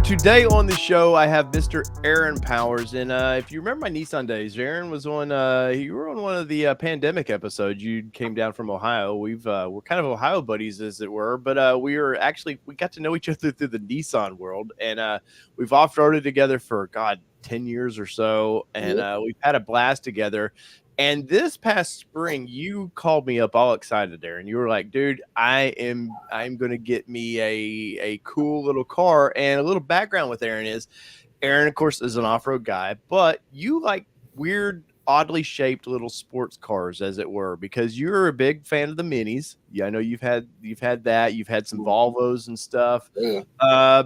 today on the show, I have Mr. Aaron Powers, and if you remember my Nissan days, Aaron was on. You were on one of the pandemic episodes. You came down from Ohio. We're kind of Ohio buddies, as it were, but we got to know each other through the Nissan world, and we've off-roaded together for 10 years or so, and we've had a blast together. And this past spring, you called me up all excited there, and you were like, "Dude, I'm going to get me a cool little car." And a little background with Aaron is, Aaron, of course, is an off-road guy, but you like weird, oddly shaped little sports cars, as it were, because you're a big fan of the minis. Yeah, I know you've had that. You've had some Volvos and stuff. Yeah.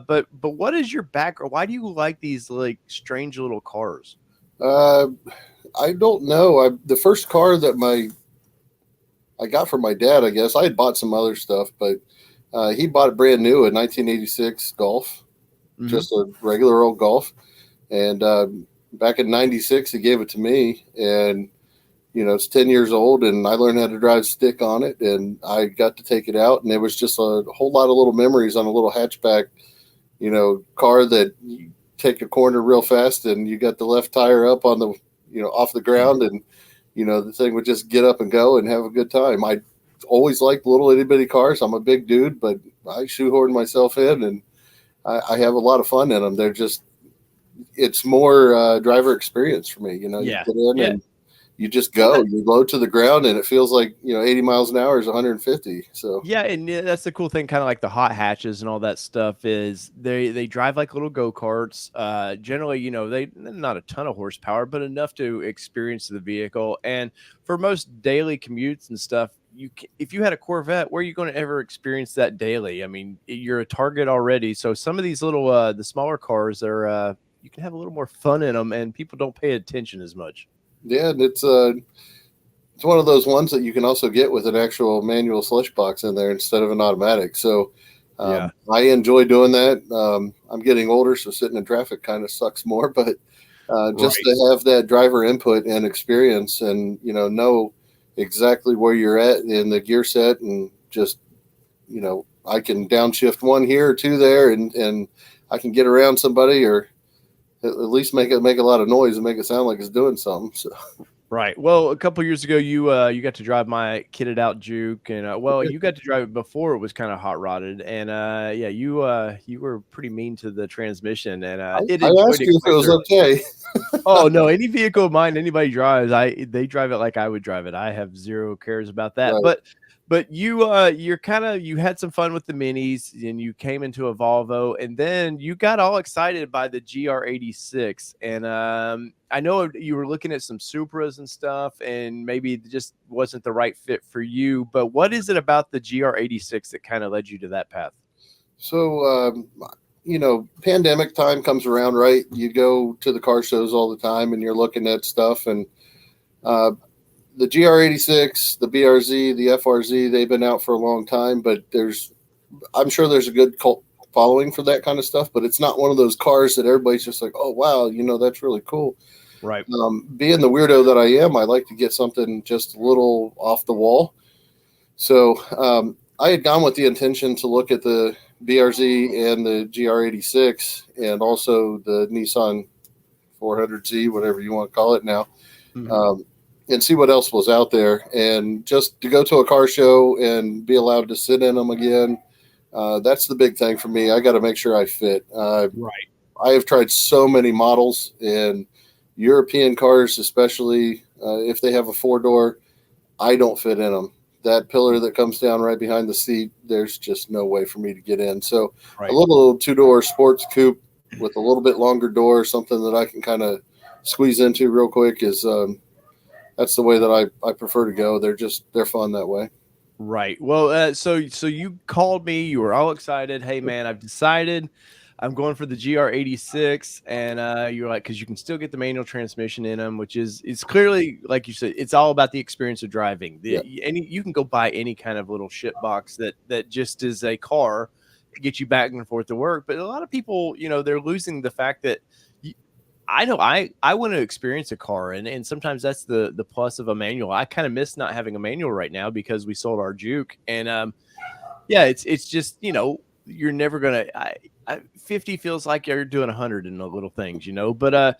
But what is your background? Why do you like these like strange little cars? I don't know. The first car that I got from my dad, I guess I had bought some other stuff, but he bought it brand new, a 1986 Golf, just a regular old Golf. And back in '96, he gave it to me, and it's 10 years old, and I learned how to drive stick on it, and I got to take it out, and it was just a whole lot of little memories on a little hatchback, car that you take a corner real fast, and you got the left tire up on the off the ground, and the thing would just get up and go and have a good time. I always liked little itty bitty cars. I'm a big dude, but I shoehorn myself in, and I have a lot of fun in them. It's more driver experience for me. You get in and you just go, you load to the ground, and it feels like 80 miles an hour is 150. So and that's the cool thing, kind of like the hot hatches and all that stuff, is they drive like little go-karts. Generally, they're not a ton of horsepower, but enough to experience the vehicle. And for most daily commutes and stuff, if you had a Corvette, where are you going to ever experience that daily? I mean, you're a target already. So some of these little the smaller cars are you can have a little more fun in them, and people don't pay attention as much. Yeah, and it's one of those ones that you can also get with an actual manual slush box in there instead of an automatic. So I enjoy doing that. I'm getting older, so sitting in traffic kind of sucks more, but just to have that driver input and experience, and know exactly where you're at in the gear set, and just I can downshift one here or two there, and I can get around somebody, or at least make a lot of noise and make it sound like it's doing something. So. Right. Well, a couple of years ago, you got to drive my kitted out Juke, and you got to drive it before it was kind of hot rodded, and you were pretty mean to the transmission, and I asked you if it was okay. Oh no, any vehicle of mine anybody drives, they drive it like I would drive it. I have zero cares about that. Right. But you had some fun with the minis, and you came into a Volvo, and then you got all excited by the GR86. And I know you were looking at some Supras and stuff, and maybe it just wasn't the right fit for you. But what is it about the GR86 that kind of led you to that path? So, pandemic time comes around, right? You go to the car shows all the time, and you're looking at stuff, and the GR86, the BRZ, the FRZ, they've been out for a long time, but I'm sure there's a good cult following for that kind of stuff, but it's not one of those cars that everybody's just like, oh, wow, that's really cool. Right. Being the weirdo that I am, I like to get something just a little off the wall. So I had gone with the intention to look at the BRZ and the GR86, and also the Nissan 400Z, whatever you want to call it now. Mm-hmm. And see what else was out there, and just to go to a car show and be allowed to sit in them again. That's the big thing for me. I got to make sure I fit. Right. I have tried so many models, and European cars, especially if they have a 4-door, I don't fit in them. That pillar that comes down right behind the seat, there's just no way for me to get in. So a little 2-door sports coupe with a little bit longer door, something that I can kind of squeeze into real quick, is that's the way that I prefer to go. They're fun that way. Right. Well, so you called me, you were all excited. Hey man, I've decided I'm going for the GR86, and you're like, because you can still get the manual transmission in them, which it's clearly, like you said, it's all about the experience of driving. You can go buy any kind of little shit box that just is a car to get you back and forth to work. But a lot of people, they're losing the fact that I know I want to experience a car, and sometimes that's the plus of a manual. I kind of miss not having a manual right now because we sold our Juke, and it's just you're never gonna. 50 feels like you're doing 100 in the little things, you know. But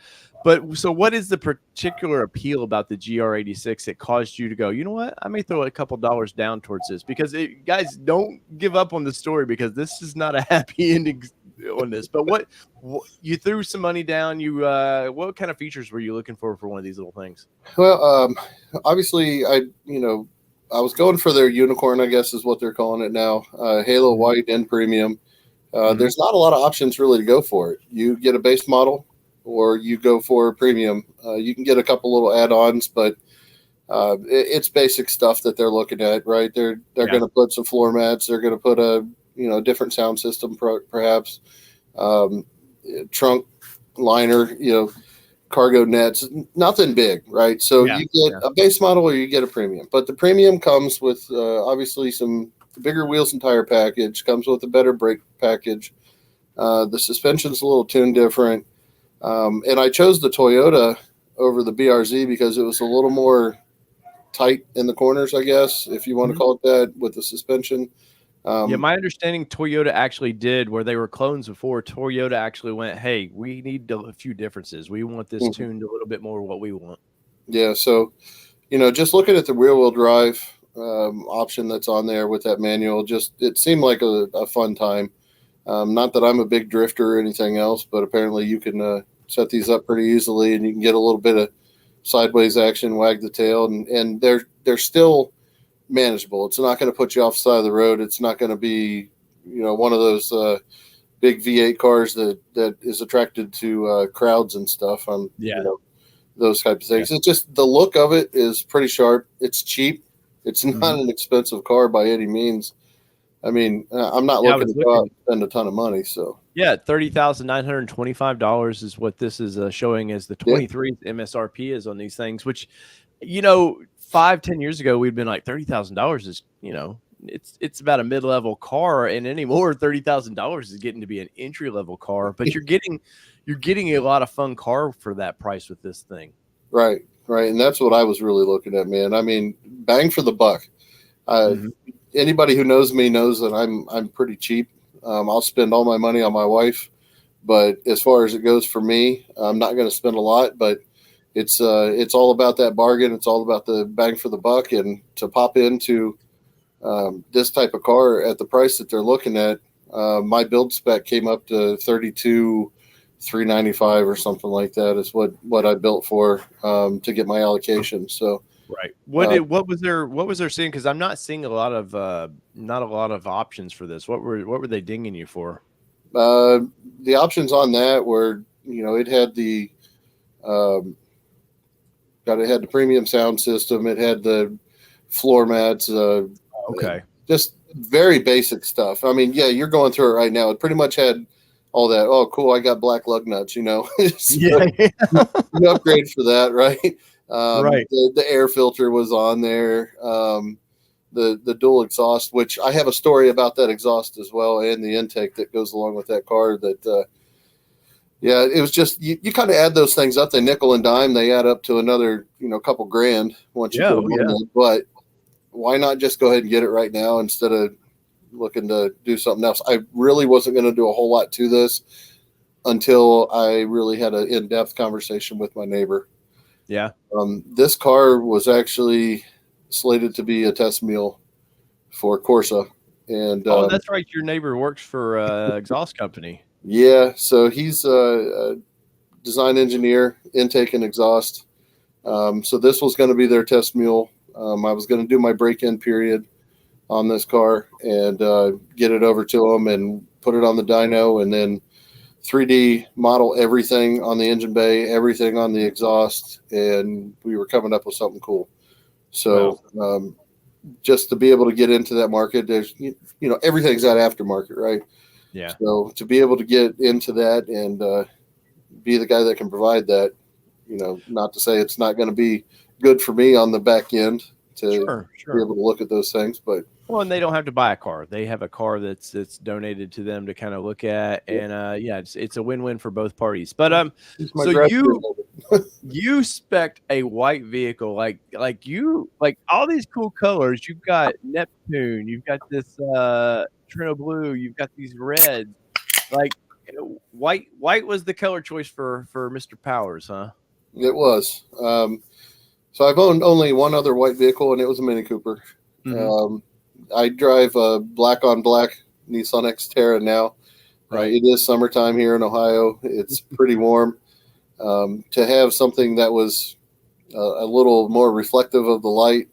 so what is the particular appeal about the GR86 that caused you to go, you know what? I may throw a couple dollars down towards this because guys, don't give up on the story because this is not a happy ending on this. But what you threw some money down? You what kind of features were you looking for one of these little things? Well, obviously, I was going for their unicorn, I guess is what they're calling it now. Halo White and Premium. There's not a lot of options really to go for it. You get a base model, or you go for a premium. You can get a couple little add-ons, but it's basic stuff that they're looking at, right? They're going to put some floor mats. They're going to put a different sound system, perhaps trunk liner, cargo nets. Nothing big, right? So you get a base model or you get a premium. But the premium comes with obviously some bigger wheels and tire package. Comes with a better brake package. The suspension's a little tuned different. And I chose the Toyota over the BRZ because it was a little more tight in the corners, I guess, if you want to call it that, with the suspension. My understanding Toyota actually did where they were clones before. Toyota actually went, hey, we need a few differences. We want this tuned a little bit more what we want. Yeah, so, just looking at the rear-wheel drive option that's on there with that manual, it seemed like a fun time. Not that I'm a big drifter or anything else, but apparently you can set these up pretty easily, and you can get a little bit of sideways action, wag the tail, and they're still manageable. It's not going to put you off the side of the road. It's not going to be, one of those big V8 cars that is attracted to crowds and stuff. Those types of things. It's just the look of it is pretty sharp. It's cheap. It's not an expensive car by any means. I mean, I'm not looking to go out and spend a ton of money. So $30,925 is what this is showing as the 23 MSRP is on these things. Which, 5-10 years ago we'd been like $30,000 is it's about a mid-level car, and anymore $30,000 is getting to be an entry-level car. But you're getting a lot of fun car for that price with this thing. Right, and that's what I was really looking at, man. I mean, bang for the buck. Anybody who knows me knows that I'm pretty cheap. I'll spend all my money on my wife, but as far as it goes for me, I'm not going to spend a lot. But it's all about that bargain. It's all about the bang for the buck, and to pop into this type of car at the price that they're looking at. My build spec came up to $32,395 or something like that is what I built for to get my allocation. So. Right. What was there seeing? Because I'm not seeing a lot of options for this. What were they dinging you for? The options on that were, it had the premium sound system. It had the floor mats. Just very basic stuff. I mean, you're going through it right now. It pretty much had all that. Oh, cool! I got black lug nuts. You upgrade for that, right? Right. The air filter was on there. The dual exhaust, which I have a story about that exhaust as well, and the intake that goes along with that car. That it was just you kind of add those things up. They nickel and dime. They add up to another couple grand once you put them on there. But why not just go ahead and get it right now instead of looking to do something else? I really wasn't going to do a whole lot to this until I really had an in-depth conversation with my neighbor. Yeah. This car was actually slated to be a test mule for Corsa. And that's right. Your neighbor works for exhaust company. Yeah. So he's a design engineer, intake and exhaust. So this was going to be their test mule. I was going to do my break-in period on this car and get it over to them and put it on the dyno, and then 3D model everything on the engine bay, everything on the exhaust, and we were coming up with something cool. So just to be able to get into that market, there's everything's that aftermarket, right? Yeah. So to be able to get into that and be the guy that can provide that, not to say it's not going to be good for me on the back end to be able to look at those things, but. Well, and they don't have to buy a car. They have a car that's donated to them to kind of look at, and it's a win-win for both parties. But so you spec'd a white vehicle like all these cool colors. You've got Neptune. You've got this Trino blue. You've got these reds. Like white was the color choice for Mr. Powers, huh? It was. So I've owned only one other white vehicle, and it was a Mini Cooper. Mm-hmm. I drive a black on black Nissan Xterra now. Right. It is summertime here in Ohio. It's pretty warm. To have something that was a little more reflective of the light,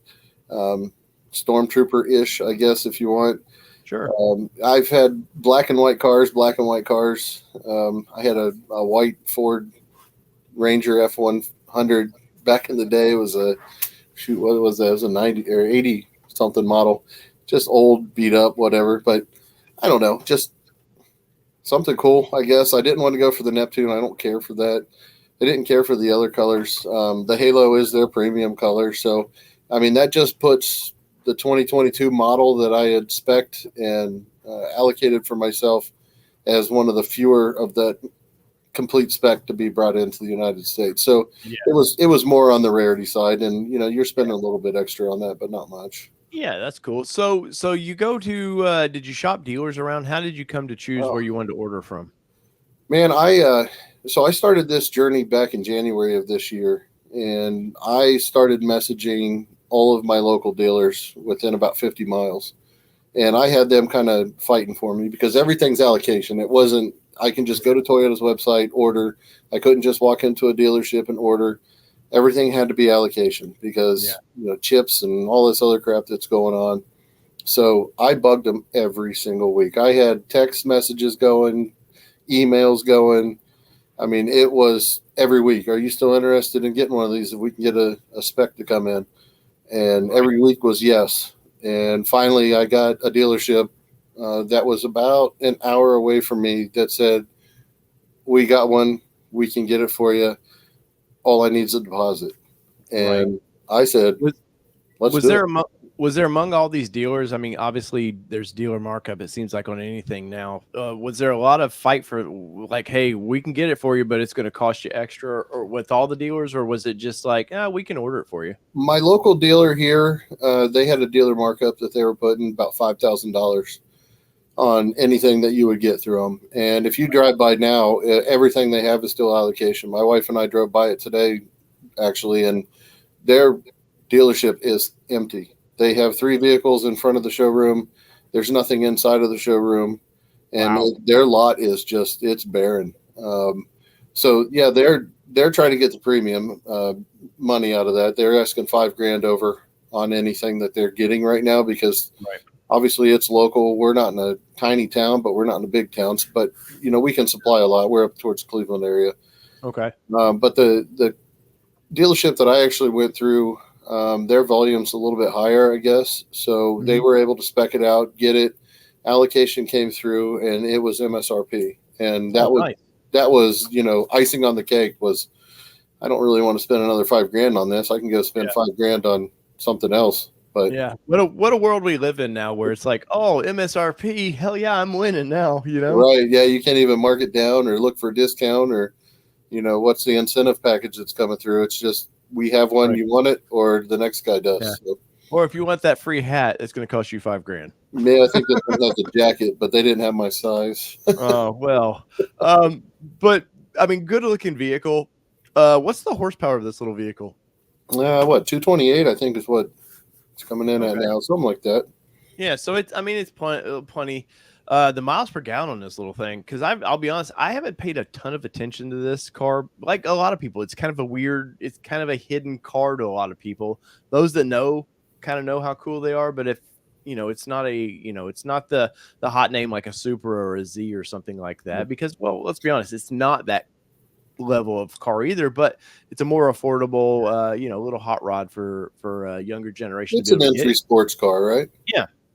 stormtrooper-ish, I guess, if you want. Sure. I've had black and white cars. I had a white Ford Ranger F100 back in the day. It was what was that? It was a 90 or 80 something model, just old, beat up, whatever. But I don't know, just something cool, I guess. I didn't want to go for the Neptune. I don't care for that. I didn't care for the other colors. The Halo is their premium color. So, I mean, that just puts the 2022 model that I had spec'd and allocated for myself as one of the fewer of that complete spec to be brought into the United States. So Yeah. it was more on the rarity side, and you're spending a little bit extra on that, but not much. Yeah, that's cool. So you go to did you shop dealers around? How did you come to choose where you wanted to order from? Man, so I started this journey back in January of this year, and I started messaging all of my local dealers within about 50 miles. And I had them kind of fighting for me because everything's allocation. It wasn't, I can just go to Toyota's website, order. I couldn't just walk into a dealership and order. Everything had to be allocation because, chips and all this other crap that's going on. So I bugged them every single week. I had text messages going, emails going. I mean, it was every week. Are you still interested in getting one of these? If we can get a spec to come in. And every week was yes. And finally, I got a dealership that was about an hour away from me that said, we got one. We can get it for you. All I need is a deposit. And I said, let's do it. Was there among all these dealers? I mean, obviously there's dealer markup. It seems like on anything now. Was there a lot of fight for like, hey, we can get it for you, but it's going to cost you extra, or with all the dealers, or was it just like, we can order it for you? My local dealer here, they had a dealer markup that they were putting about $5,000 on anything that you would get through them. And if you drive by now, everything they have is still allocation. My wife and I drove by it today, actually, and their dealership is empty. They have 3 vehicles in front of the showroom. There's nothing inside of the showroom, and their lot is just, it's barren. So yeah, they're trying to get the premium money out of that. They're asking $5,000 over on anything that they're getting right now because obviously it's local. We're not in a tiny town, but we're not in a big town. But we can supply a lot. We're up towards the Cleveland area. Okay. But the dealership that I actually went through, their volume's a little bit higher, I guess. So they were able to spec it out, get it. Allocation came through, and it was MSRP. And that was icing on the cake. Was I don't really want to spend another $5,000 on this. I can go spend $5,000 on something else. But yeah, what a world we live in now, where it's like, oh, MSRP, hell yeah, I'm winning now. Right? Yeah, you can't even mark it down or look for a discount or what's the incentive package that's coming through. It's just, we have one, you want it, or the next guy does. Yeah. So. Or if you want that free hat, it's going to cost you $5,000. Yeah, I think this one has a jacket, but they didn't have my size. Oh, well. But I mean, good looking vehicle. What's the horsepower of this little vehicle? 228, I think is what it's coming in at now, something like that. Yeah, so it's plenty. The miles per gallon on this little thing, because I'll be honest, I haven't paid a ton of attention to this car. Like a lot of people, it's kind of a hidden car to a lot of people. Those that know kind of know how cool they are, but if it's not it's not the hot name like a Supra or a Z or something like that, because, well, let's be honest, it's not that level of car either, but it's a more affordable little hot rod for a younger generation. It's an entry sports car, right?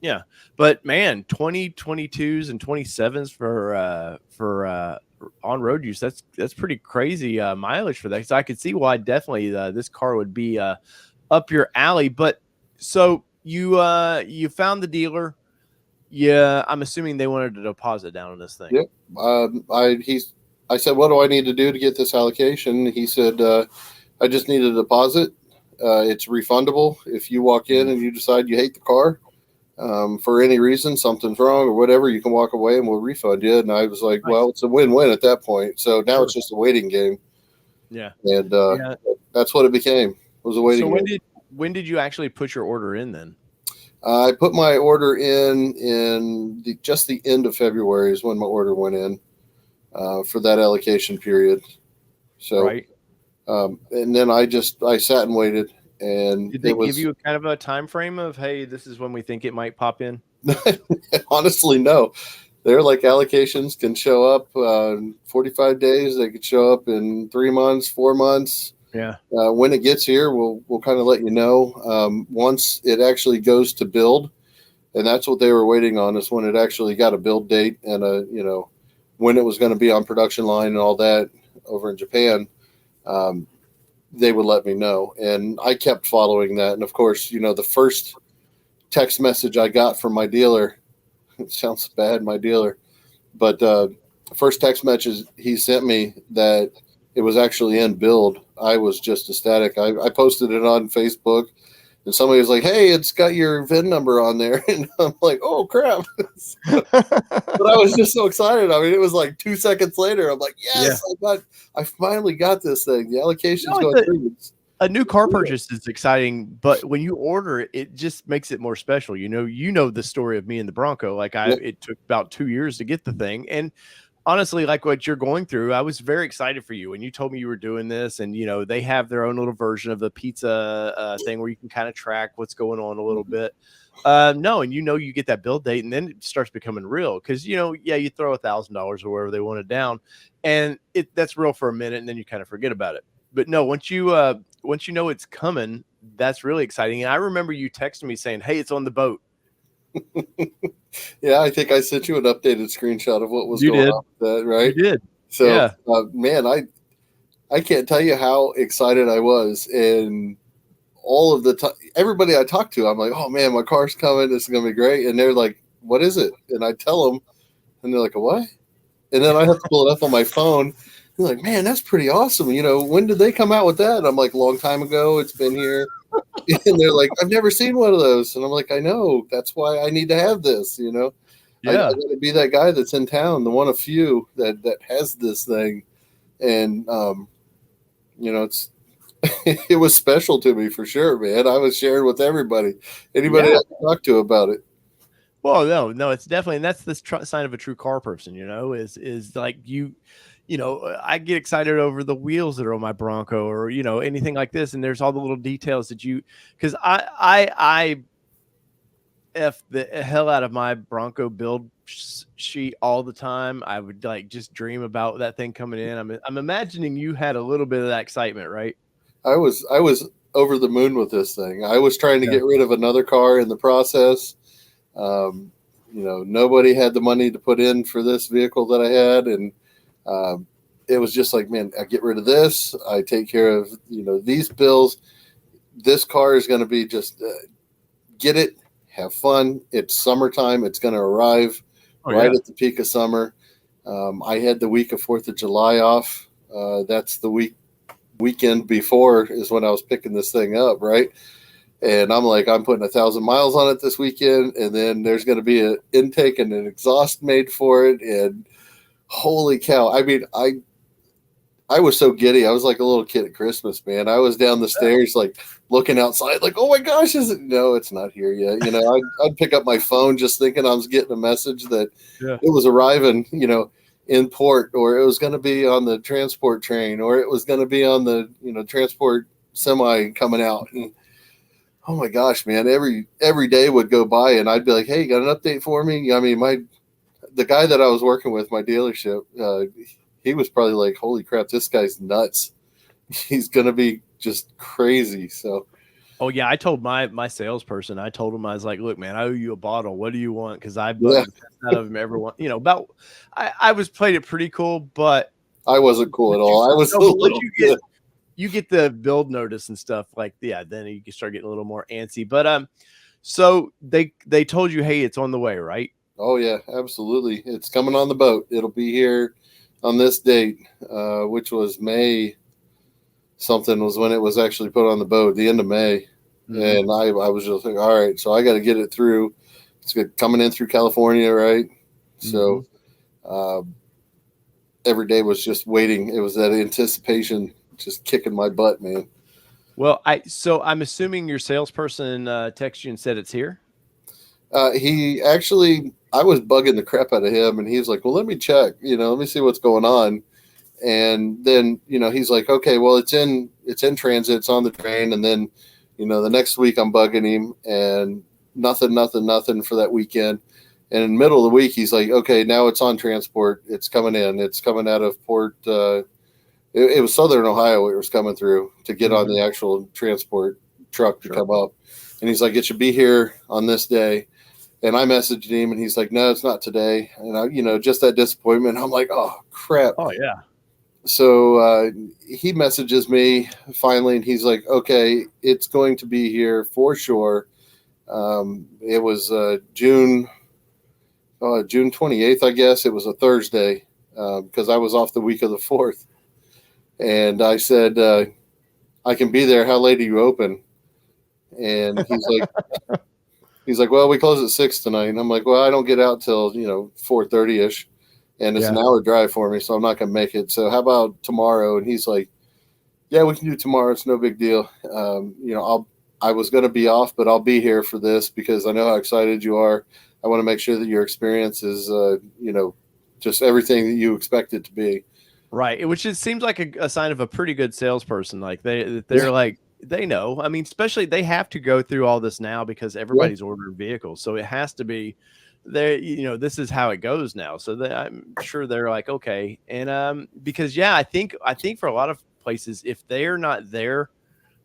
Yeah, but man, 2022s and 27s for on road use, that's pretty crazy mileage for that. Because I could see why definitely this car would be up your alley. But so you found the dealer. Yeah, I'm assuming they wanted a deposit down on this thing. Yep. I said, what do I need to do to get this allocation? He said, I just need a deposit. It's refundable. If you walk in and you decide you hate the car, for any reason, something's wrong or whatever, you can walk away and we'll refund you. And I was like, Nice. well, it's a win-win at that point. So now Sure. it's just a waiting game. Yeah. And Yeah. that's what it became, was a waiting game. When did you actually put your order in then? I put my order in just the end of February is when my order went in for that allocation period. So, Right. And then I sat and waited, and Did they give you a kind of a time frame of, hey, this is when we think it might pop in? honestly, no. They're like, allocations can show up 45 days. They could show up in 3 months, 4 months. Yeah. When it gets here, we'll kind of let you know. Once it actually goes to build, and that's what they were waiting on, is when it actually got a build date and when it was going to be on production line and all that over in Japan. They would let me know, and I kept following that. And of course, the first text message I got from my dealer, it sounds bad, my dealer, but first text message he sent me that it was actually in build, I was just ecstatic. I posted it on Facebook, and somebody was like, hey, it's got your VIN number on there. And I'm like, oh, crap. But I was just so excited. I mean, it was like 2 seconds later. I'm like, yes, Yeah. I finally got this thing. The allocation's going through. A new car purchase is exciting, but when you order it, it just makes it more special. You know the story of me and the Bronco. Like it took about 2 years to get the thing. And honestly, like what you're going through, I was very excited for you when you told me you were doing this. And they have their own little version of the pizza thing where you can kind of track what's going on a little bit. No, and you get that build date, and then it starts becoming real because you throw $1,000 or wherever they want it down, and that's real for a minute, and then you kind of forget about it. But no, once you know it's coming, that's really exciting. And I remember you texting me saying, hey, it's on the boat. Yeah, I think I sent you an updated screenshot of what was going on with that, right? You did. So, yeah. Man, I can't tell you how excited I was. And all of the time, everybody I talked to, I'm like, oh man, my car's coming. This is going to be great. And they're like, what is it? And I tell them, and they're like, what? And then I have to pull it up on my phone. They're like, man, that's pretty awesome. When did they come out with that? And I'm like, long time ago. It's been here. And they're like, I've never seen one of those. And I'm like, I know. That's why I need to have this. Yeah. I got to be that guy that's in town, the one of few that has this thing. And, it's it was special to me for sure, man. I was sharing with anybody I talked to about it. Well, no, it's definitely, and that's the sign of a true car person, is like I get excited over the wheels that are on my Bronco or, anything like this. And there's all the little details that because I F the hell out of my Bronco build sheet all the time. I would just dream about that thing coming in. I'm imagining you had a little bit of that excitement, right? I was over the moon with this thing. I was trying to get rid of another car in the process. Nobody had the money to put in for this vehicle that I had. And it was just like, man, I get rid of this. I take care of, these bills. This car is going to be just get it, have fun. It's summertime. It's going to arrive at the peak of summer. I had the week of 4th of July off. That's the weekend before is when I was picking this thing up, right? And I'm like, I'm putting 1,000 miles on it this weekend, and then there's going to be an intake and an exhaust made for it. And holy cow! I mean, I was so giddy. I was like a little kid at Christmas, man. I was down the stairs, like looking outside, like, oh my gosh, no, it's not here yet. I'd pick up my phone just thinking I was getting a message that it was arriving, in port, or it was going to be on the transport train, or it was going to be on the, transport semi coming out. And oh my gosh, man, every day would go by and I'd be like, hey, you got an update for me? I mean, the guy that I was working with, my dealership, he was probably like, holy crap, this guy's nuts. He's going to be just crazy. So, oh yeah, I told my salesperson, I told him, I was like, look, man, I owe you a bottle. What do you want? Because I bugged the piss out of him everyone. I was played it pretty cool, but I wasn't cool at all. I was you get the build notice and stuff then you can start getting a little more antsy. But so they told you, hey, it's on the way, right? Oh yeah, absolutely. It's coming on the boat. It'll be here on this date, which was May something was when it was actually put on the boat, the end of May. Mm-hmm. And I was just like, all right, so I got to get it through it's good coming in through California, right? Mm-hmm. So every day was just waiting. It was that anticipation just kicking my butt, man. Well, I'm assuming your salesperson texted you and said it's here. He actually, I was bugging the crap out of him, and he's like, "Well, let me check. Let me see what's going on." And then he's like, "Okay, well, it's in transit, it's on the train." And then the next week I'm bugging him, and nothing for that weekend. And in the middle of the week, he's like, "Okay, now it's on transport. It's coming in. It's coming out of port." It was Southern Ohio. It was coming through to get on Mm-hmm. the actual transport truck to Sure. come up. And he's like, "It should be here on this day." And I messaged him, and he's like, "No, it's not today." And just that disappointment. I'm like, "Oh crap!" Oh yeah. So he messages me finally, and he's like, "Okay, it's going to be here for sure." It was June 28th, I guess. It was a Thursday because I was off the week of the 4th. And I said, "I can be there. How late are you open?" And he's like, "Well, we close at 6 tonight." And I'm like, "Well, I don't get out till 4:30 ish, and it's Yeah. an hour drive for me, so I'm not gonna make it. So how about tomorrow?" And he's like, "Yeah, we can do tomorrow. It's no big deal. I was gonna be off, but I'll be here for this because I know how excited you are. I want to make sure that your experience is, just everything that you expect it to be." Right, which it seems like a sign of a pretty good salesperson. Like they're Yeah, like they know. I mean, especially they have to go through all this now because yeah, everybody's ordering vehicles, so it has to be there. This is how it goes now. So I'm sure they're like okay, and because yeah, I think for a lot of places, if they're not there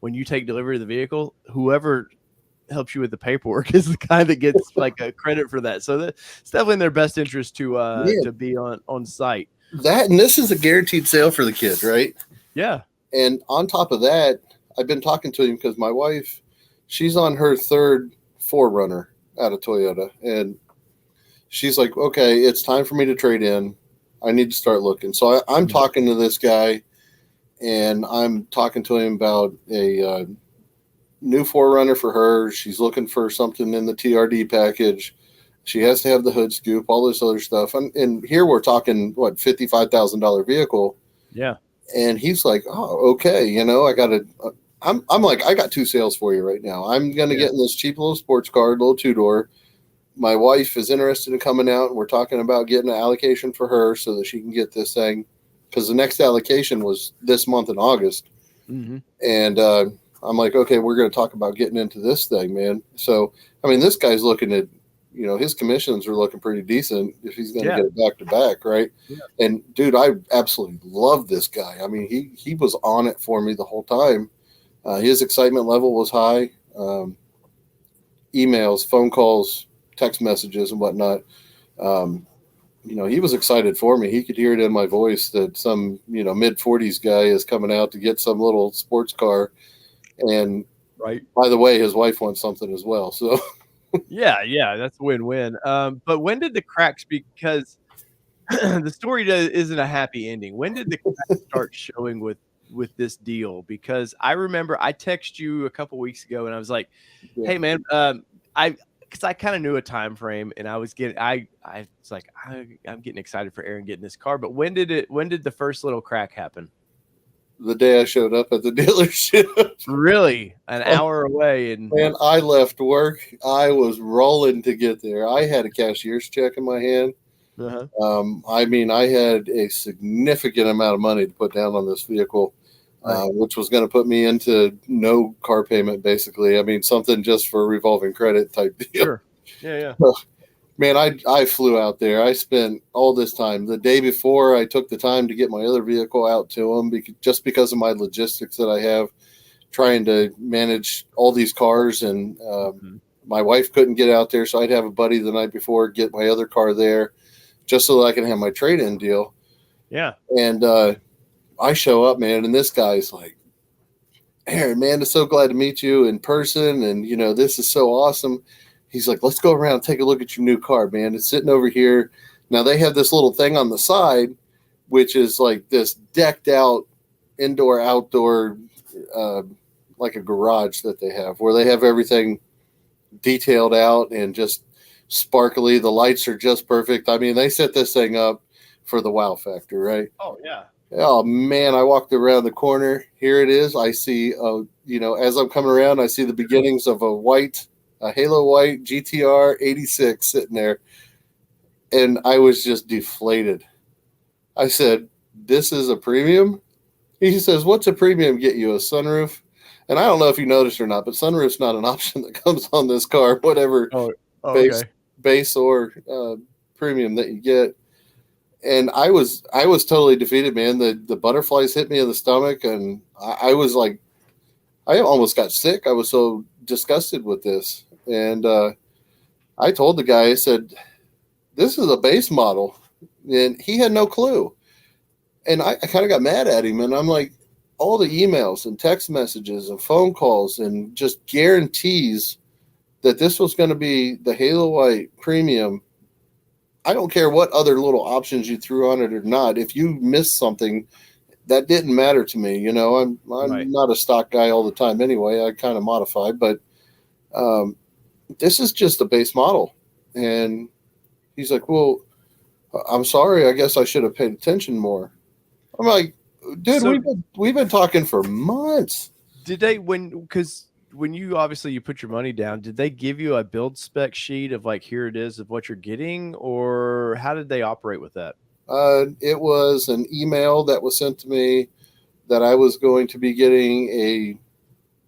when you take delivery of the vehicle, whoever helps you with the paperwork is the guy that gets like a credit for that. So it's definitely in their best interest yeah. to be on site. That and this is a guaranteed sale for the kid, right? Yeah. And on top of that, I've been talking to him because my wife, she's on her third Forerunner out of Toyota, and she's like, "Okay, it's time for me to trade in. I need to start looking." So I'm Mhm. talking to this guy, and I'm talking to him about a new Forerunner for her. She's looking for something in the TRD package. She has to have the hood scoop, all this other stuff. And here we're talking what $55,000 vehicle. Yeah. And he's like, "Oh, okay, I got to." I'm like, "I got two sales for you right now. I'm gonna Yeah. get in this cheap little sports car, little two door. My wife is interested in coming out, and we're talking about getting an allocation for her so that she can get this thing because the next allocation was this month in August." Hmm. And I'm like, "Okay, we're going to talk about getting into this thing, man." So I mean, this guy's looking at, his commissions are looking pretty decent if he's going to Yeah. get it back to back, right? Yeah. And dude, I absolutely love this guy. I mean, he was on it for me the whole time. His excitement level was high. Emails, phone calls, text messages, and whatnot. Um, he was excited for me. He could hear it in my voice that some, mid 40s guy is coming out to get some little sports car. And Right. by the way, his wife wants something as well. So Yeah. Yeah. That's a win-win. But when did the cracks because the story isn't a happy ending. When did the cracks start showing with this deal? Because I remember I texted you a couple weeks ago and I was like, yeah, "Hey man, I because I kind of knew a time frame and I was getting I was like I'm getting excited for Aaron getting this car, but when did the first little crack happen? the day I showed up at the dealership, Really? An hour away and man, I left work. I was rolling to get there. I had a cashier's check in my hand. uh-huh. I mean, I had a significant amount of money to put down on this vehicle, Right. which was going to put me into no car payment, basically. I mean, something just for revolving credit type deal. Sure. Yeah, yeah. Man, I flew out there. I spent all this time. The day before, I took the time to get my other vehicle out to them just because of my logistics that I have, trying to manage all these cars. And Mhm. my wife couldn't get out there, so I'd have a buddy the night before get my other car there just so that I can have my trade-in deal. Yeah. And I show up, man, and this guy's like, "Aaron, man, I'm so glad to meet you in person, and this is so awesome." He's like, "Let's go around and take a look at your new car, man. It's sitting over here." Now they have this little thing on the side, which is like this decked out indoor outdoor, uh, like a garage that they have, where they have everything detailed out and just sparkly. The lights are just perfect. I mean, they set this thing up for the wow factor, right? Oh yeah. Oh man, I walked around the corner. Here it is. I see, as I'm coming around, I see the beginnings of a Halo white GTR 86 sitting there, and I was just deflated. I said, "This is a premium." He says, "What's a premium get you? A sunroof?" And I don't know if you noticed or not, but sunroof's not an option that comes on this car, whatever Oh, base okay. base or premium that you get. And I was totally defeated, man. The butterflies hit me in the stomach, and I was like, I almost got sick. I was so disgusted with this, and I told the guy, I said, "This is a base model," and he had no clue. And I kind of got mad at him, and I'm like, all the emails and text messages and phone calls and just guarantees that this was going to be the Halo White Premium. I don't care what other little options you threw on it or not. If you missed something, that didn't matter to me. I'm Right. not a stock guy all the time anyway. I kind of modify, but um, this is just a base model. And he's like, "Well, I'm sorry. I guess I should have paid attention more." I'm like, "Dude, So we've been talking for months." did they because when you obviously you put your money down, did they give you a build spec sheet of like here it is of what you're getting, or how did they operate with that? It was an email that was sent to me that I was going to be getting a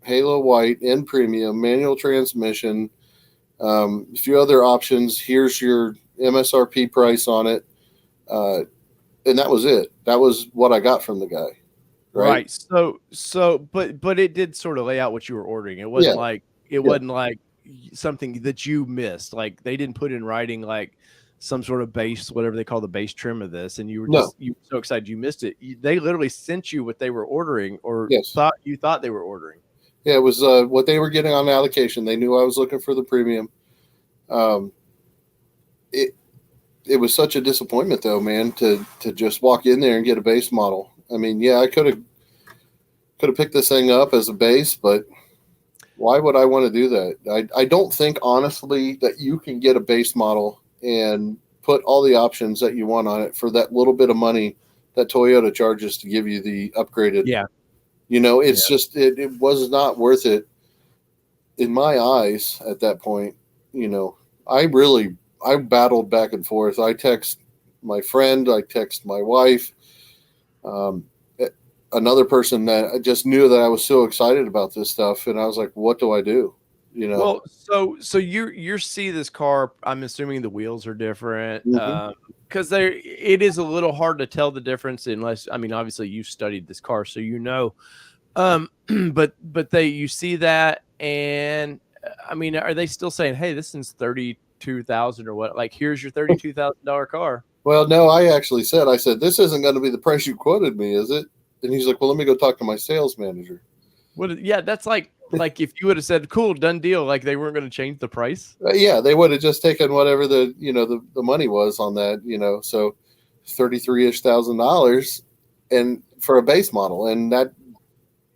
Halo White in premium manual transmission. A few other options. Here's your MSRP price on it, and that was it. That was what I got from the guy. Right? Right. But it did sort of lay out what you were ordering. It Yeah. wasn't like it Yeah. wasn't like something that you missed. Like they didn't put in writing like some sort of base, whatever they call the base trim of this, and No. you were so excited you missed it. They literally sent you what they were ordering, or Yes. thought they were ordering. Yeah. It was what they were getting on allocation. They knew I was looking for the premium. Um, it it was such a disappointment though, man, to just walk in there and get a base model. I mean, yeah, I could have picked this thing up as a base, but why would I want to do that? I don't think honestly that you can get a base model and put all the options that you want on it for that little bit of money that Toyota charges to give you the upgraded. Yeah. It's Yeah. just it was not worth it in my eyes at that point. You know, I battled back and forth. I text my friend, I text my wife, um, another person that I just knew that I was so excited about this stuff, and I was like, "What do I do?" You know. Well, so you see this car. I'm assuming the wheels are different, Mm-hmm. because there it is a little hard to tell the difference unless I mean obviously you studied this car, so you know. But they you see that, and I mean, are they still saying, "Hey, this is 32,000 or what?" Like, here's your $32,000 car. Well, no, I said, "This isn't going to be the price you quoted me, is it?" And he's like, "Well, let me go talk to my sales manager." What? Yeah, that's like if you would have said, "Cool, done deal," like they weren't going to change the price. Yeah, they would have just taken whatever the money was on that, so 33 ish $1,000 and for a base model, and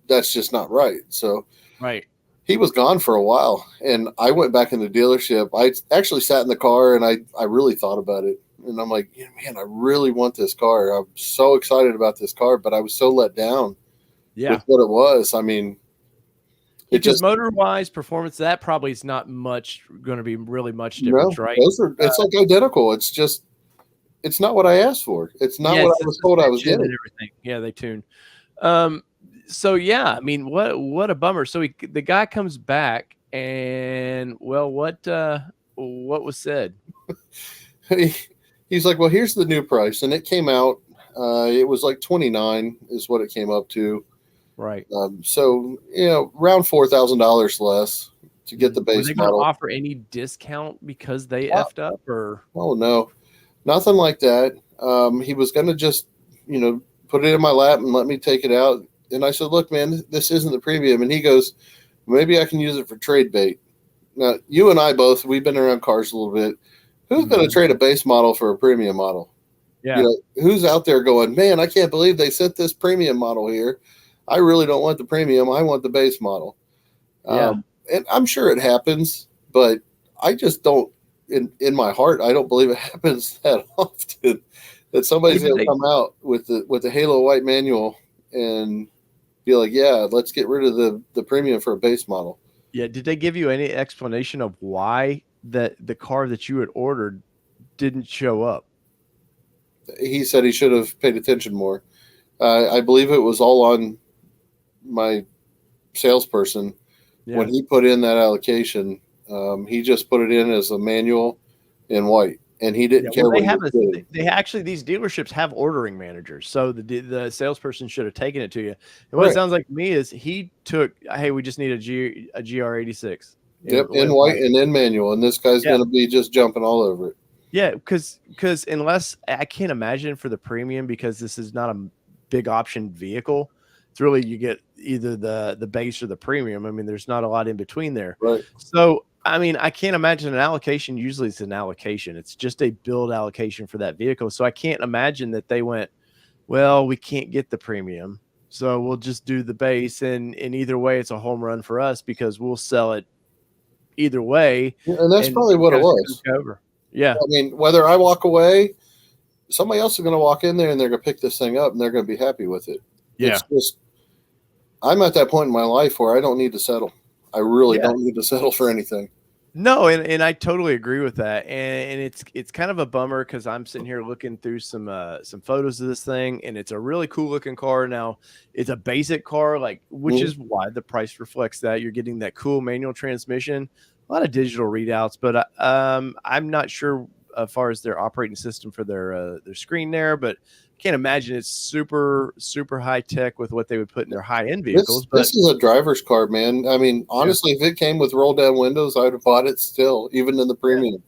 that's just not right. So Right. he was gone for a while, and I went back in the dealership. I actually sat in the car and I really thought about it, and I'm like, "Yeah, man, I really want this car. I'm so excited about this car, but I was so let down with Yeah. what it was. I mean, it Because just motor wise, performance, that probably is not much going to be really much difference, no, right? those are it's like identical. It's not what I asked for. It's not Yeah, what it's I the was told I was suspension getting. and everything. Yeah, they tune. Um, so yeah, I mean, what a bummer. So the guy comes back, and well, what was said? He's like, "Well, here's the new price," and it came out. It was like 29 is what it came up to. Right. So around $4,000 less to get the Were base they going to model. offer any discount because they Uh, effed up, or oh no, nothing like that. He was going to just put it in my lap and let me take it out. And I said, "Look, man, this isn't the premium." And he goes, "Maybe I can use it for trade bait." Now, you and I both, we've been around cars a little bit. Who's going to Mhm. trade a base model for a premium model? Yeah, Who's out there going, "Man, I can't believe they sent this premium model here. I really don't want the premium. I want the base model." yeah, And I'm sure it happens, but I just don't. in my heart, I don't believe it happens that often that somebody's going to come out with the Halo White manual and be like, yeah, let's get rid of the premium for a base model. Yeah. Did they give you any explanation of why the car that you had ordered didn't show up? He said he should have paid attention more. I believe it was all on my salesperson. Yeah. When he put in that allocation, he just put it in as a manual in white, and he didn't care what he was doing. They actually, these dealerships have ordering managers, so the salesperson should have taken it to you. And what it sounds like to me is he took, hey, we just need a GR86. Yep, in white and in manual, and this guy's going to be just jumping all over it. Yeah, because unless, I can't imagine for the premium, because this is not a big option vehicle. It's really, you get either the base or the premium. I mean, there's not a lot in between there. Right. So, I mean, I can't imagine an allocation. Usually it's an allocation. It's just a build allocation for that vehicle. So I can't imagine that they went, well, we can't get the premium, so we'll just do the base. And either way, it's a home run for us because we'll sell it either way. And that's probably what it was. Yeah. I mean, whether I walk away, somebody else is going to walk in there and they're going to pick this thing up and they're going to be happy with it. Yeah. It's just, I'm at that point in my life where I don't need to settle. I really don't need to settle for anything. No, and I totally agree with that. And it's kind of a bummer because I'm sitting here looking through some photos of this thing, and it's a really cool looking car. Now, it's a basic car, which is why the price reflects that. You're getting that cool manual transmission, a lot of digital readouts, but I'm not sure as far as their operating system for their screen there, but can't imagine it's super high tech with what they would put in their high end vehicles. This is a driver's car, man. I mean, honestly, if it came with roll down windows, I would have bought it still, even in the premium.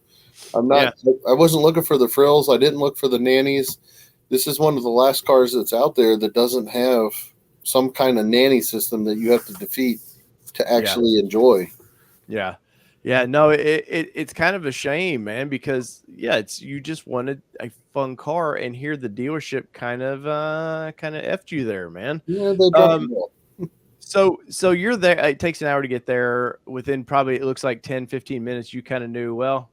I'm not. I wasn't looking for the frills. I didn't look for the nannies. This is one of the last cars that's out there that doesn't have some kind of nanny system that you have to defeat to actually enjoy. Yeah. Yeah, no, it's kind of a shame, man, because you just wanted a fun car, and here the dealership kind of effed you there, man. Yeah, they dropped so you're there. It takes an hour to get there. Within probably, it looks like 10, 15 minutes, you kind of knew, well,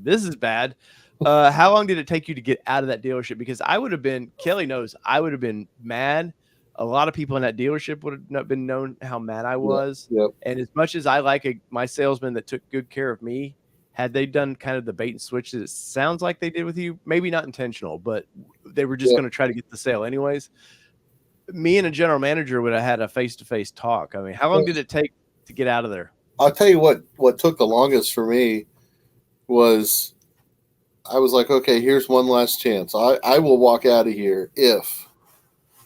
this is bad. How long did it take you to get out of that dealership? Because I would have been, Kelly knows, I would have been mad. A lot of people in that dealership would have not been known how mad I was. Yep. And as much as I like my salesman that took good care of me, had they done kind of the bait and switch that it sounds like they did with you, maybe not intentional, but they were just going to try to get the sale anyways, me and a general manager would have had a face-to-face talk. I mean, how long did it take to get out of there? I'll tell you what took the longest for me was I was like, okay, here's one last chance. I will walk out of here if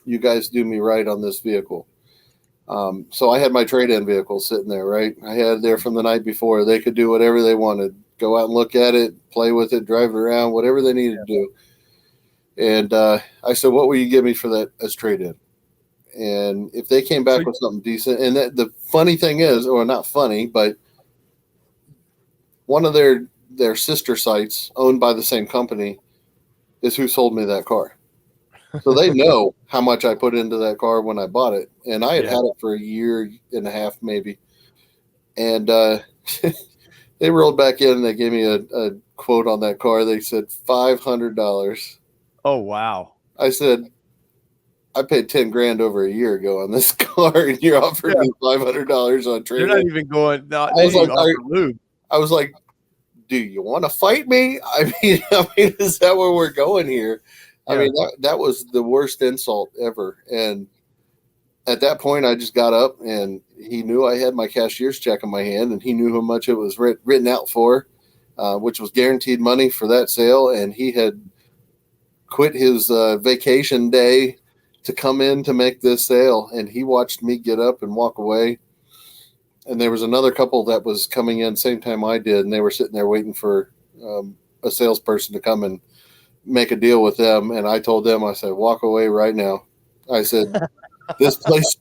you guys do me right on this vehicle. So I had my trade-in vehicle sitting there, right? I had it there from the night before. They could do whatever they wanted. Go out and look at it, play with it, drive it around, whatever they needed to do. And I said, what will you give me for that as trade-in? And if they came back with something decent, and the funny thing is, or not funny, but one of their sister sites owned by the same company is who sold me that car. So they know how much I put into that car when I bought it. And I had had it for a year and a half, maybe. And they rolled back in and they gave me a quote on that car. They said $500. Oh, wow. I said, I paid 10 grand over a year ago on this car, and you're offering me $500 on trade. They're not even going. No, I was like, do you want to fight me? I mean, is that where we're going here? I mean, that was the worst insult ever. And at that point, I just got up, and he knew I had my cashier's check in my hand, and he knew how much it was written out for, which was guaranteed money for that sale. And he had quit his vacation day to come in to make this sale. And he watched me get up and walk away. And there was another couple that was coming in same time I did, and they were sitting there waiting for a salesperson to come and make a deal with them. And I told them, I said, walk away right now. I said, this place,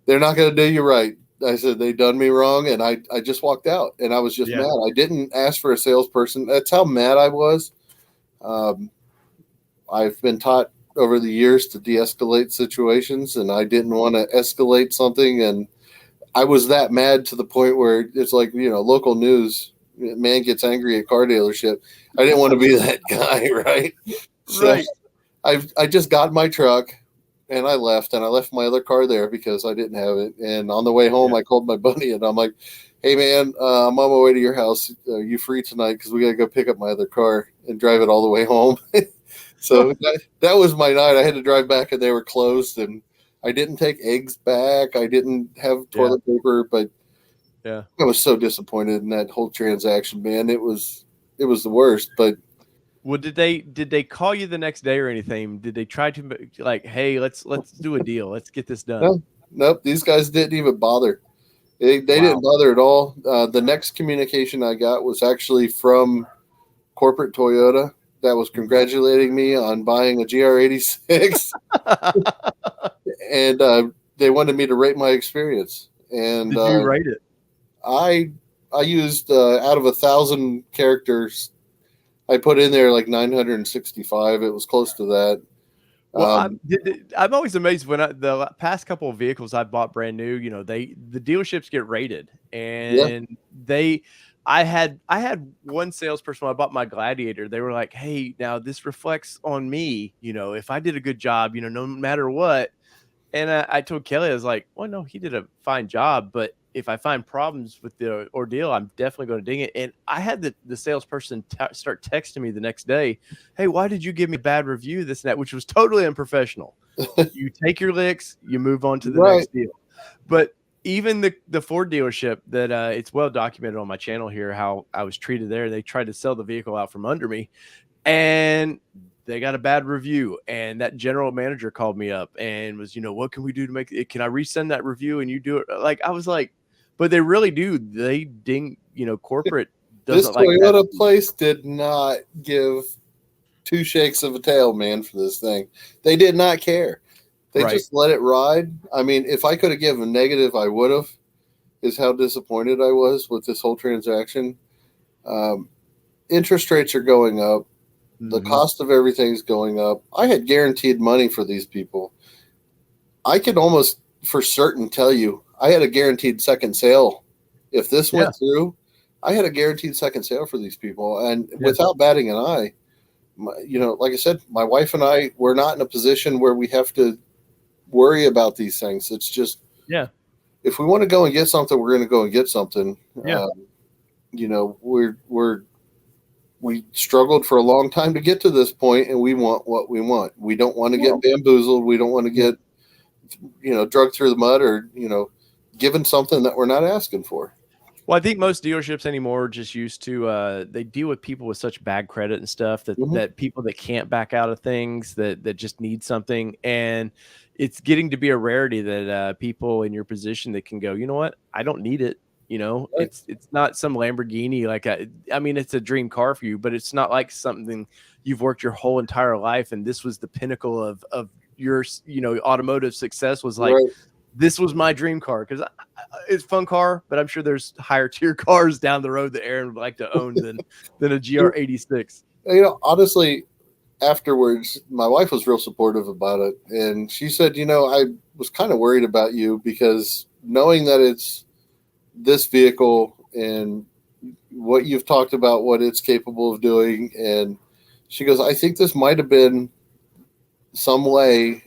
they're not going to do you right. I said, they done me wrong. And I just walked out, and I was just mad. I didn't ask for a salesperson. That's how mad I was. I've been taught over the years to de-escalate situations, and I didn't want to escalate something. And I was that mad to the point where it's like, local news man gets angry at car dealership. I didn't want to be that guy, right? So Right. I just got my truck and I left my other car there because I didn't have it. And on the way home, Yeah. I called my buddy and I'm like, "Hey man, I'm on my way to your house. Are you free tonight? Because we got to go pick up my other car and drive it all the way home." So that was my night. I had to drive back and they were closed, and I didn't take eggs back. I didn't have Yeah. toilet paper, but Yeah. I was so disappointed in that whole transaction, man. It was the worst. But Well, did they call you the next day or anything? Did they try to like, hey, let's do a deal. Let's get this done. no, nope, these guys didn't even bother. They didn't Wow. bother at all. The next communication I got was actually from corporate Toyota that was congratulating me on buying a GR86, and they wanted me to rate my experience. And Did you rate it? I I used out of 1,000 characters, I put in there like 965. It was close to that. Well, Um, I'm always amazed when the past couple of vehicles I bought brand new. You know, the dealerships get rated, yeah, and I had one salesperson when I bought my Gladiator. They were like, "Hey, now this reflects on me. You know, if I did a good job, you know, no matter what." And I told Kelly, I was like, "Well, no, he did a fine job, but if I find problems with the ordeal, I'm definitely going to ding it." And I had the salesperson start texting me the next day, "Hey, why did you give me a bad review? This and that," which was totally unprofessional. You take your licks, you move on to the right. next deal. But even the Ford dealership that it's well documented on my channel here how I was treated there. They tried to sell the vehicle out from under me, and they got a bad review. And that general manager called me up and was, "What can we do to make it? Can I resend that review and you do it?" Like I was like, but they really do. They ding, corporate This doesn't like that. Toyota place did not give two shakes of a tail, man, for this thing. They did not care. They Right. just let it ride. I mean, if I could have given a negative, I would have. Is how disappointed I was with this whole transaction. Um, Interest rates are going up. The Hmm. cost of everything's going up. I had guaranteed money for these people. I can almost for certain tell you I had a guaranteed second sale. If this Yeah. went through, I had a guaranteed second sale for these people. And Yeah. without batting an eye, like I said, my wife and I, we're not in a position where we have to worry about these things. It's just, Yeah. if we want to go and get something, we're going to go and get something. Yeah. We struggled for a long time to get to this point, and we want what we want. We don't want to get Well, bamboozled. We don't want to yeah. get drugged through the mud, or given something that we're not asking for. Well, I think most dealerships anymore are just used to they deal with people with such bad credit and stuff that Hmm. that people that can't back out of things that just need something. And it's getting to be a rarity that people in your position that can go, "You know what? I don't need it." Right. It's not some Lamborghini like I mean it's a dream car for you, but it's not like something you've worked your whole entire life and this was the pinnacle of your automotive success was like Right. this was my dream car because it's a fun car, but I'm sure there's higher tier cars down the road that Aaron would like to own than a GR86. Honestly, afterwards, my wife was real supportive about it, and she said, I was kind of worried about you because knowing that it's this vehicle and what you've talked about, what it's capable of doing, and she goes, I think this might have been some way,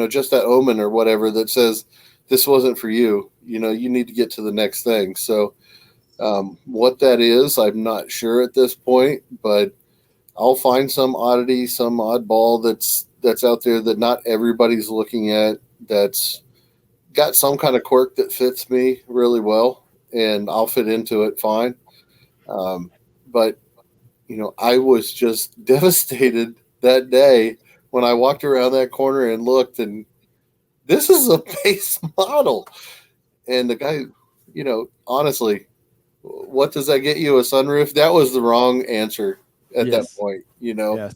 just that omen or whatever that says this wasn't for you. You need to get to the next thing. So, what that is, I'm not sure at this point, but I'll find some oddity, some oddball that's out there that not everybody's looking at. That's got some kind of quirk that fits me really well, and I'll fit into it fine. But I was just devastated that day when I walked around that corner and looked, and this is a base model. And the guy, honestly, what does that get you? A sunroof? That was the wrong answer at that Yes. point. Yes.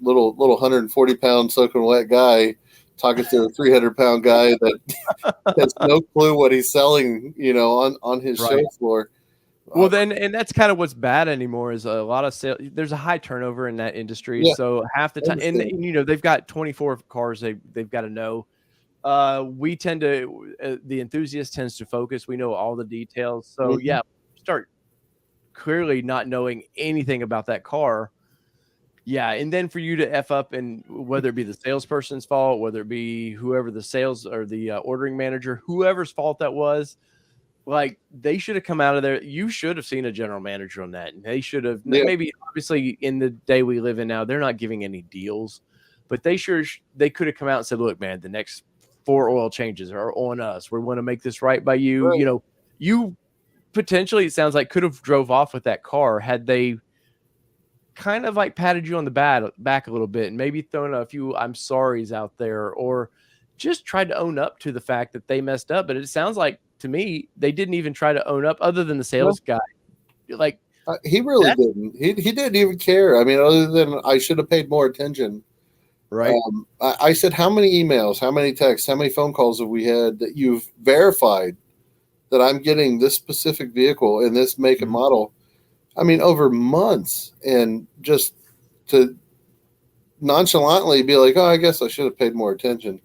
Little 140-pound soaking wet guy talking to a 300-pound guy that has no clue what he's selling. On his show Right. floor. Well, then, and that's kind of what's bad anymore is a lot of sales. There's a high turnover in that industry, Yeah, so half the I time, and, understand. they've got 24 cars they've got to know. We tend to the enthusiast tends to focus. We know all the details, so Mhm. yeah, start clearly not knowing anything about that car. Yeah, and then for you to F up, and whether it be the salesperson's fault, whether it be whoever the sales or the ordering manager, whoever's fault that was, like, they should have come out of there. You should have seen a general manager on that, and they should have Yeah. maybe, obviously, in the day we live in now, they're not giving any deals, but they could have come out and said, "Look, man, the next 4 oil changes are on us. We want to make this right by you." Right. You know, you potentially, it sounds like, could have drove off with that car had they kind of like patted you on the back a little bit and maybe thrown a few "I'm sorries" out there, or just tried to own up to the fact that they messed up. But it sounds like to me they didn't even try to own up, other than the No, sales guy. Like, he really that's didn't. He didn't even care. I mean, other than I should have paid more attention. right. I said, how many emails, how many texts, how many phone calls have we had that you've verified that I'm getting this specific vehicle in this make and Mhm. model? I mean, over months, and just to nonchalantly be like, oh, I guess I should have paid more attention.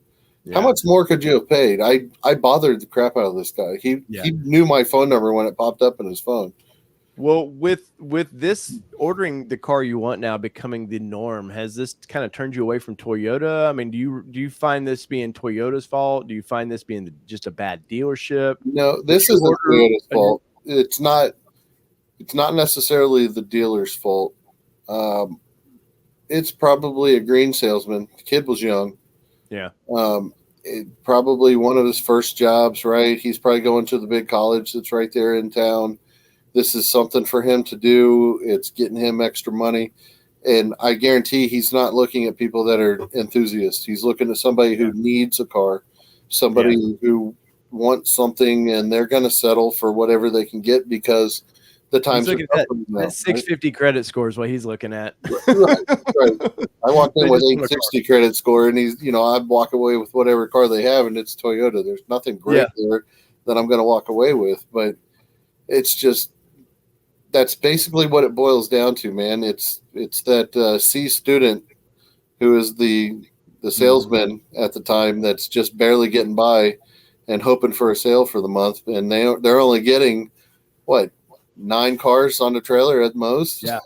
How Yeah. much more could you have paid? I bothered the crap out of this guy. Yeah. He knew my phone number when it popped up in his phone. Well, with this ordering the car you want now becoming the norm, has this kind of turned you away from Toyota? I mean, do you find this being Toyota's fault? Do you find this being just a bad dealership? No, Did this you isn't order Toyota's a new? fault. It's not. It's not necessarily the dealer's fault. Um, it's probably a green salesman. The kid was young. Yeah. Probably one of his first jobs, right? He's probably going to the big college that's right there in town. This is something for him to do. It's getting him extra money. And I guarantee he's not looking at people that are enthusiasts. He's looking at somebody Yeah. who needs a car, Yeah. somebody who wants something, and they're going to settle for whatever they can get because the He's times are looking at tough that for them now. that Right? 650 credit score is what he's looking at. Right, right. I walked in They with just want a car. 860 credit score, and I'd walk away with whatever car they have, and it's Toyota. There's nothing Yeah. great there that I'm going to walk away with, but it's just that's basically what it boils down to, man. It's that C student who is the Mhm. salesman at the time that's just barely getting by and hoping for a sale for the month, and they're only getting what 9 cars on the trailer at most. Yeah.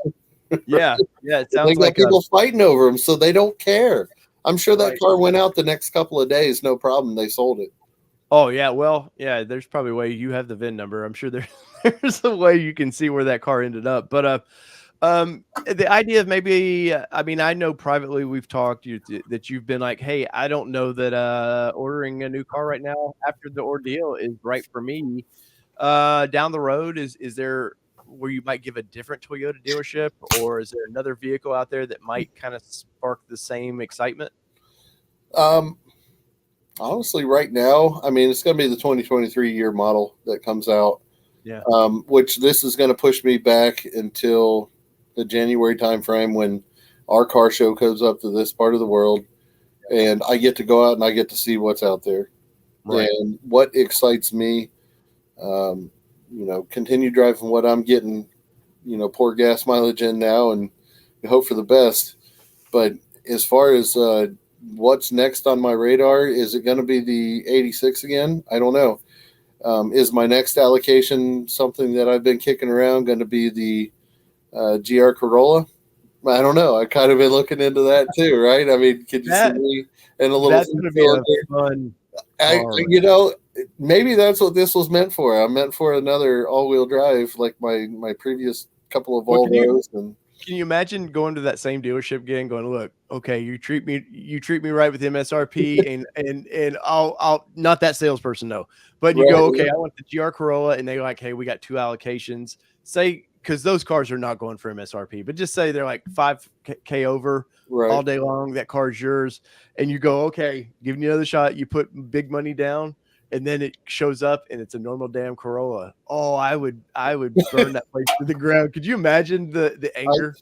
Yeah. Yeah. It They sounds got like people fighting over them, so they don't care. I'm sure that right. car went out the next couple of days, no problem. They sold it. Oh yeah. Well, yeah, there's probably a way. You have the VIN number. I'm sure there's a way you can see where that car ended up. But the idea of maybe, I mean, I know privately we've talked that you've been like, "Hey, I don't know that ordering a new car right now after the ordeal is right for me." Down the road, is there where you might give a different Toyota dealership, or is there another vehicle out there that might kind of spark the same excitement? Um, Honestly, right now, I mean, it's going to be the 2023 year model that comes out, Yeah. which this is going to push me back until the January timeframe when our car show comes up to this part of the world, and I get to go out and I get to see what's out there. Right. And what excites me, continue driving what I'm getting, poor gas mileage in now, and hope for the best. But as far as what's next on my radar, is it going to be the 86 again? I don't know. Is my next allocation something that I've been kicking around going to be the GR Corolla? I don't know. I kind of been looking into that too, right? I mean, could you see That me in a little that's going to be a cylinder? fun I, car. maybe that's what this was meant for. I'm meant for another all-wheel drive, like my previous couple of What Volvos. And can you imagine going to that same dealership again, going, "Look, okay, you treat me right with MSRP, and I'll not that salesperson, no, but you go, okay, right, I want the GR Corolla," and they're like, "Hey, we got 2 allocations." Say, because those cars are not going for MSRP, but just say they're like 5K over right. all day long. That car's yours, and you go, okay, giving you another shot. You put big money down, and then it shows up and it's a normal damn Corolla. Oh, I would burn that place to the ground. Could you imagine the anger?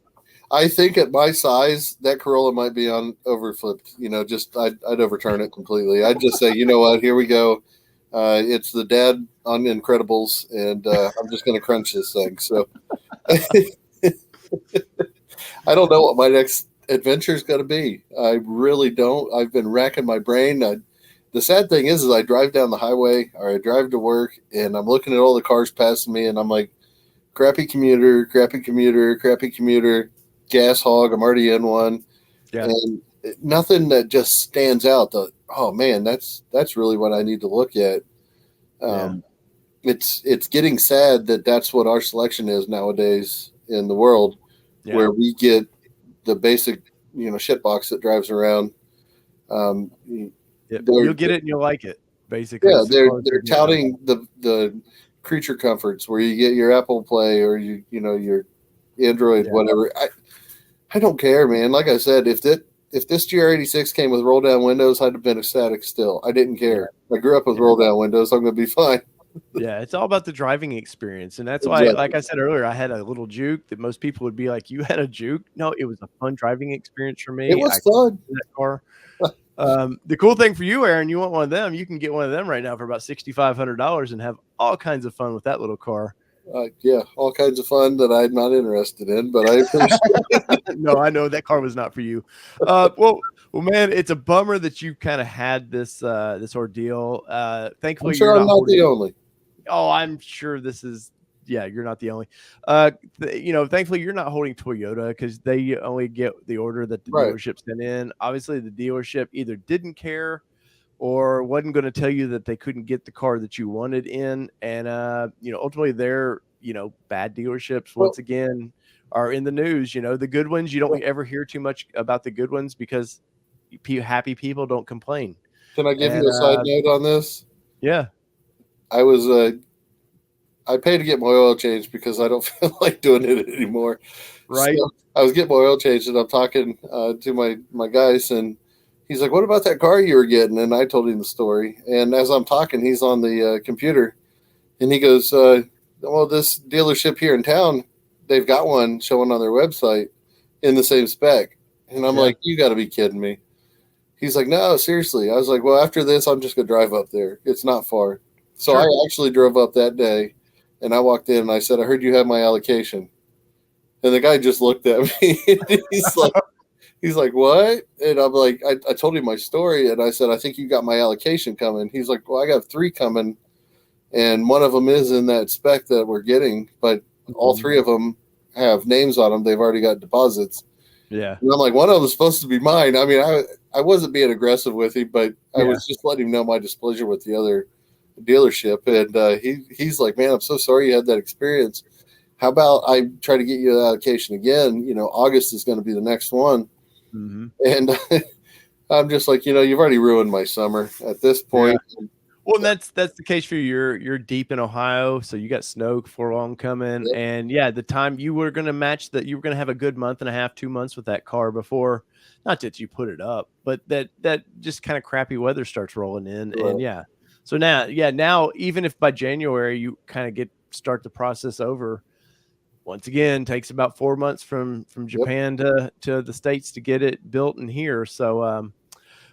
I think at my size, that Corolla might be on overflipped. Just I'd overturn it completely. I'd just say, you know what, here we go. It's the dad on Incredibles, and I'm just going to crunch this thing. So I don't know what my next adventure is going to be. I really don't. I've been racking my brain. The sad thing is I drive down the highway or I drive to work, and I'm looking at all the cars passing me, and I'm like, crappy commuter, crappy commuter, crappy commuter, gas hog. I'm already in one, Yeah. and nothing that just stands out. Oh man, that's really what I need to look at. It's getting sad that that's what our selection is nowadays in the world, where we get the basic, shit box that drives around. You'll get it and you'll like it. Basically, yeah, they're touting the creature comforts where you get your Apple Play or your Android, whatever. I don't care, man. Like I said, if this GR86 came with roll down windows, I'd have been ecstatic still. I didn't care. I grew up with roll down windows. So I'm going to be fine. Yeah, it's all about the driving experience. And that's why, like I said earlier, I had a little Juke that most people would be like, you had a Juke? No, it was a fun driving experience for me. It was fun. That car. The cool thing for you, Aaron, you want one of them, you can get one of them right now for about $6,500 and have all kinds of fun with that little car. Yeah, all kinds of fun that I'm not interested in, but I appreciate it. No, I know that car was not for you. Well, man, it's a bummer that you kind of had this ordeal. Thankfully, I'm sure I'm not the only. Oh, I'm sure this is. Yeah, you're not the only. Thankfully, you're not holding Toyota because they only get the order that the dealership sent in. Obviously, the dealership either didn't care or wasn't going to tell you that they couldn't get the car that you wanted in. And, ultimately they're, bad dealerships once again are in the news. The good ones, you don't ever hear too much about the good ones because happy people don't complain. Can I give you a side note on this? Yeah. I paid to get my oil changed because I don't feel like doing it anymore. Right. So I was getting my oil changed and I'm talking to my guys and he's like, what about that car you were getting? And I told him the story. And as I'm talking, he's on the computer and he goes, well, this dealership here in town, they've got one showing on their website in the same spec. And I'm like, you got to be kidding me. He's like, no, seriously. I was like, well, after this, I'm just going to drive up there. It's not far. So I actually drove up that day and I walked in and I said, I heard you have my allocation. And the guy just looked at me. He's like, what? And I'm like, I told him my story and I said, I think you got my allocation coming. He's like, well, I got 3 coming. And one of them is in that spec that we're getting, but all 3 of them have names on them. They've already got deposits. Yeah. And I'm like, one of them is supposed to be mine. I mean, I wasn't being aggressive with him, but I was just letting him know my displeasure with the other dealership. And he's like, man, I'm so sorry you had that experience. How about I try to get you an allocation again? August is going to be the next one. Mm-hmm. And I'm just like, you've already ruined my summer at this point. Yeah. Well, that's the case for you. You're deep in Ohio, so you got snow for long coming. Yep. And the time you were going to match that, you were going to have a good month and a half, 2 months with that car before, not that you put it up, but that just kind of crappy weather starts rolling in. Right. And so now even if by January you kind of start the process over, once again, takes about 4 months from Japan to the States to get it built in here. So,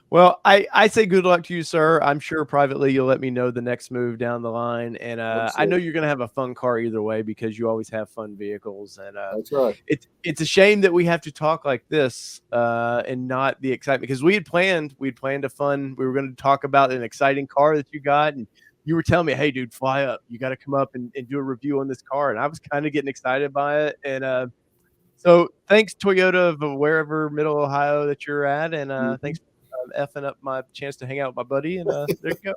well, I say good luck to you, sir. I'm sure privately you'll let me know the next move down the line. And I know you're going to have a fun car either way because you always have fun vehicles. And that's right. It's a shame that we have to talk like this and not the excitement, because we were going to talk about an exciting car that you got. And you were telling me, hey, dude, fly up. You got to come up and do a review on this car. And I was kind of getting excited by it. And so thanks, Toyota, of wherever middle Ohio that you're at. And thanks for effing up my chance to hang out with my buddy. And there you go.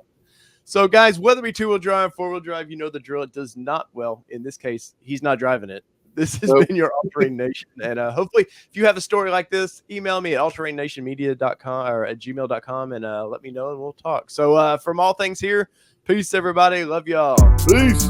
So, guys, whether it be 2-wheel drive, 4-wheel drive, you know the drill. It does not, well, in this case, he's not driving it. This has been your All-Terrain Nation. And hopefully, if you have a story like this, email me at allterrainnationmedia.com or at gmail.com and let me know and we'll talk. So, from all things here, peace, everybody. Love y'all. Peace.